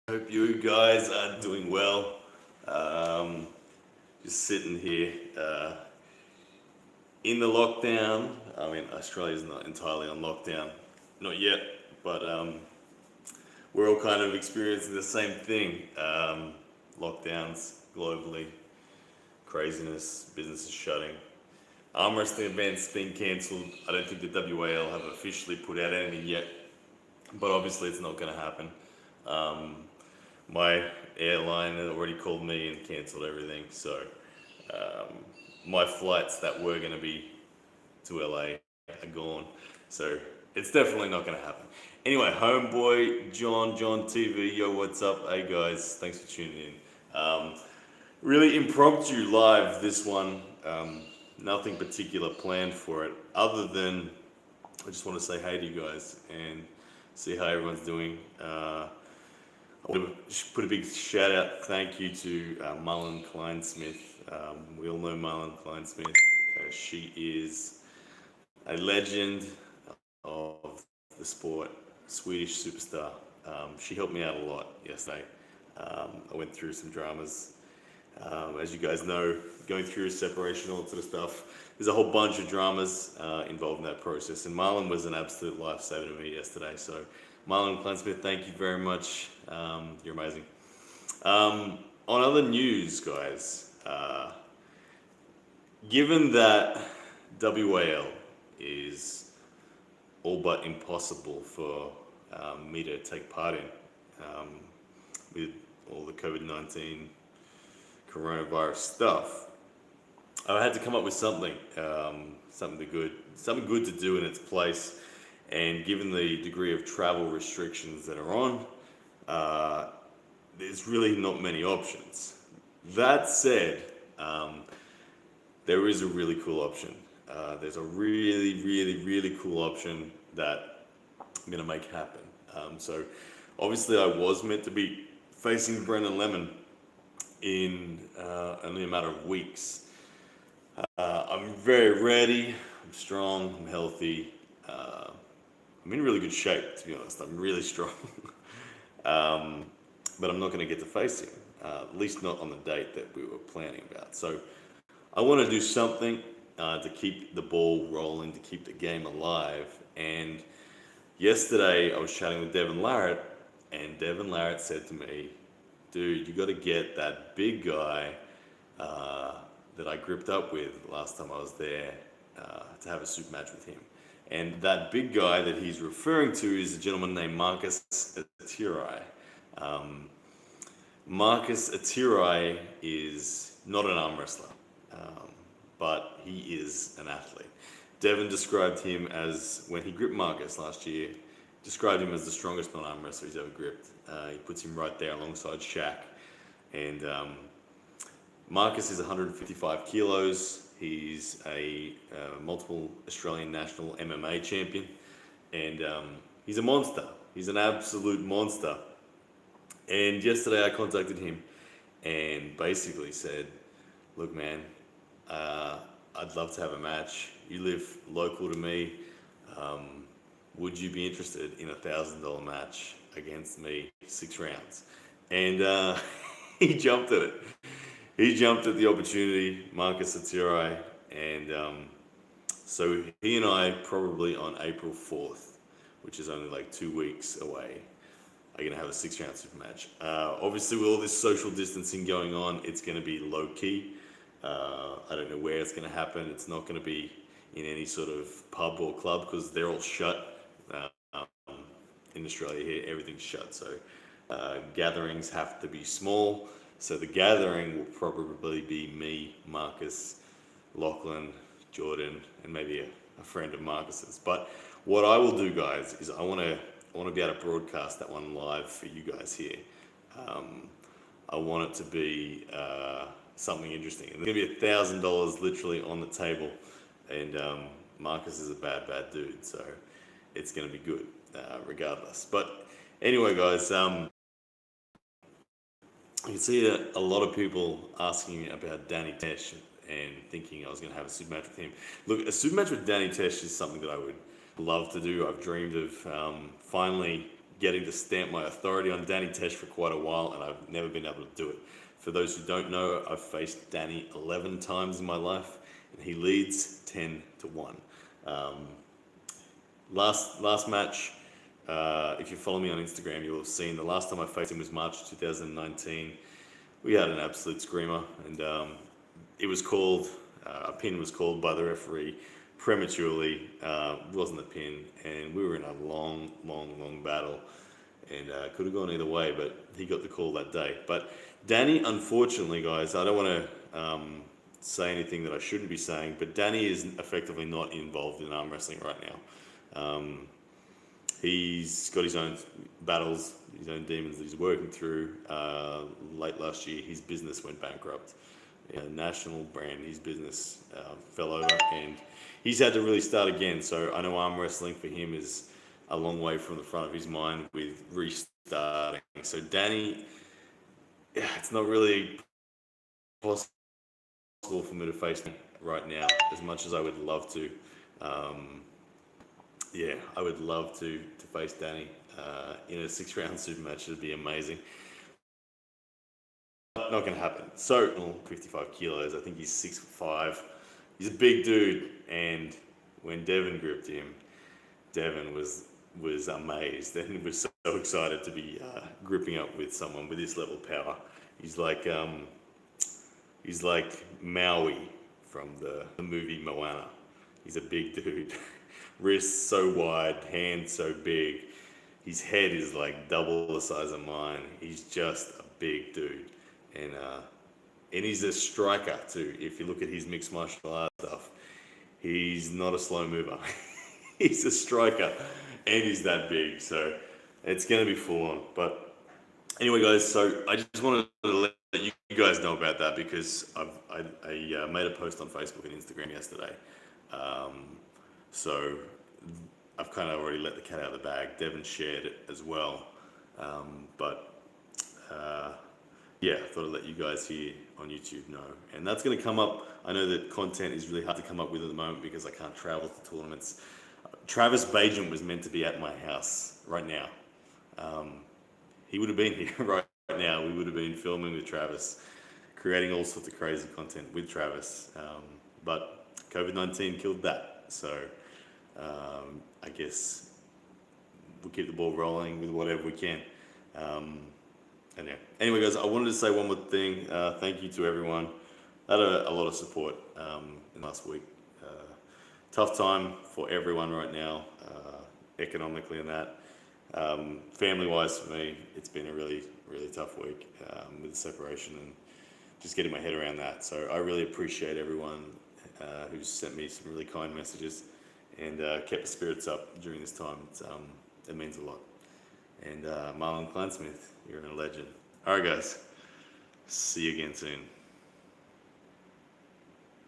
Hope you guys are doing well. Um, just sitting here in the lockdown. I mean, Australia's not entirely on lockdown, not yet, but we're all kind of experiencing the same thing. Lockdowns globally, craziness, businesses shutting. Arm wrestling events being cancelled. I don't think the WAL have officially put out anything yet, but obviously it's not going to happen. Um, my airline had already called me and cancelled everything, so um, my flights that were going to be to LA are gone. So it's definitely not going to happen. Anyway, homeboy John TV, yo, what's up? Hey guys, thanks for tuning in. Really impromptu live this one. Nothing particular planned for it, other than I just want to say hey to you guys and see how everyone's doing. I want to put a big shout out, thank you to Mullen Kleinsmith. We all know Mullen Kleinsmith. She is a legend of the sport, Swedish superstar. She helped me out a lot yesterday. I went through some dramas. As you guys know, going through separation, all that sort of stuff. There's a whole bunch of dramas involved in that process, and Marlon was an absolute lifesaver to me yesterday. So, Marlon Kleinsmith, thank you very much. You're amazing. On other news, guys, given that WAL is all but impossible for me to take part in with all the COVID-19 coronavirus stuff, I had to come up with something, something good to do in its place. And given the degree of travel restrictions that are on, there's really not many options. That said, there is a really cool option. There's a really cool option that I'm gonna make happen. So obviously I was meant to be facing Brendan Lemon in only a matter of weeks. I'm very ready, I'm strong, I'm healthy, I'm in really good shape, to be honest. I'm really strong. But I'm not going to get to face him, at least not on the date that we were planning about. So I want to do something to keep the ball rolling, to keep the game alive. And yesterday I was chatting with Devin Larratt, and Devin Larratt said to me, dude, you got to get that big guy that I gripped up with last time I was there to have a super match with him. And that big guy that he's referring to is a gentleman named Marcus Atirai. Marcus Atirai is not an arm wrestler, but he is an athlete. Devin described him as, when he gripped Marcus last year, described him as the strongest non-arm wrestler he's ever gripped. He puts him right there alongside Shaq. And Marcus is 155 kilos. He's a multiple Australian national MMA champion. And he's a monster. He's an absolute monster. And yesterday I contacted him and basically said, look, man, I'd love to have a match. You live local to me. Would you be interested in $1,000 match against me, 6 rounds? And he jumped at it. He jumped at the opportunity, Marcus Atirai, and so he and I probably on April 4th, which is only like 2 weeks away, are going to have a 6-round super match. Obviously, with all this social distancing going on, it's going to be low key. I don't know where it's going to happen. It's not going to be in any sort of pub or club because they're all shut. In Australia here, everything's shut. So gatherings have to be small. So the gathering will probably be me, Marcus, Lachlan, Jordan, and maybe a friend of Marcus's. But what I will do, guys, is I want to be able to broadcast that one live for you guys here. I want it to be something interesting. And there's going to be $1,000 literally on the table, and Marcus is a bad dude, so it's going to be good regardless. But anyway, guys, you can see a lot of people asking me about Danny Tish and thinking I was going to have a super match with him. Look, a super match with Danny Tish is something that I would love to do. I've dreamed of finally getting to stamp my authority on Danny Tesh for quite a while, and I've never been able to do it. For those who don't know, I've faced Danny 11 times in my life, and he leads 10-1. Last match, if you follow me on Instagram, you will have seen the last time I faced him was March 2019. We had an absolute screamer, and it was called, a pin was called by the referee prematurely. Wasn't a pin, and we were in a long battle, and could have gone either way, but he got the call that day. But Danny, unfortunately, guys, I don't want to say anything that I shouldn't be saying, but Danny is effectively not involved in arm wrestling right now. He's got his own battles, his own demons that he's working through. Late last year, his business went bankrupt. A national brand, his business fell over, and he's had to really start again. So I know arm wrestling for him is a long way from the front of his mind with restarting. So Danny, it's not really possible for me to face him right now, as much as I would love to. I would love to face Danny in a 6-round super match. It'd be amazing. Not going to happen. So, 55 kilos. I think he's 6'5". He's a big dude, and when Devin gripped him, Devin was amazed and was so excited to be gripping up with someone with this level of power. He's like Maui from the movie Moana. He's a big dude. Wrists so wide, hands so big. His head is like double the size of mine. He's just a big dude. And he's a striker too. If you look at his mixed martial arts stuff, he's not a slow mover. He's a striker, and he's that big. So it's going to be full on. But anyway, guys, so I just wanted to let you guys know about that, because I made a post on Facebook and Instagram yesterday. So I've kind of already let the cat out of the bag. Devin shared it as well. I thought I'd let you guys here on YouTube know. And that's going to come up. I know that content is really hard to come up with at the moment because I can't travel to tournaments. Travis Bajan was meant to be at my house right now. He would have been here right now. We would have been filming with Travis, creating all sorts of crazy content with Travis. But COVID-19 killed that. So I guess we'll keep the ball rolling with whatever we can. Anyway, guys, I wanted to say one more thing. Thank you to everyone. I had a lot of support in last week. Tough time for everyone right now, economically and that. Family-wise for me, it's been a really tough week with the separation and just getting my head around that. So I really appreciate everyone who's sent me some really kind messages and kept the spirits up during this time. It means a lot. And Marlon Kleinsmith, you're a legend. All right, guys. See you again soon.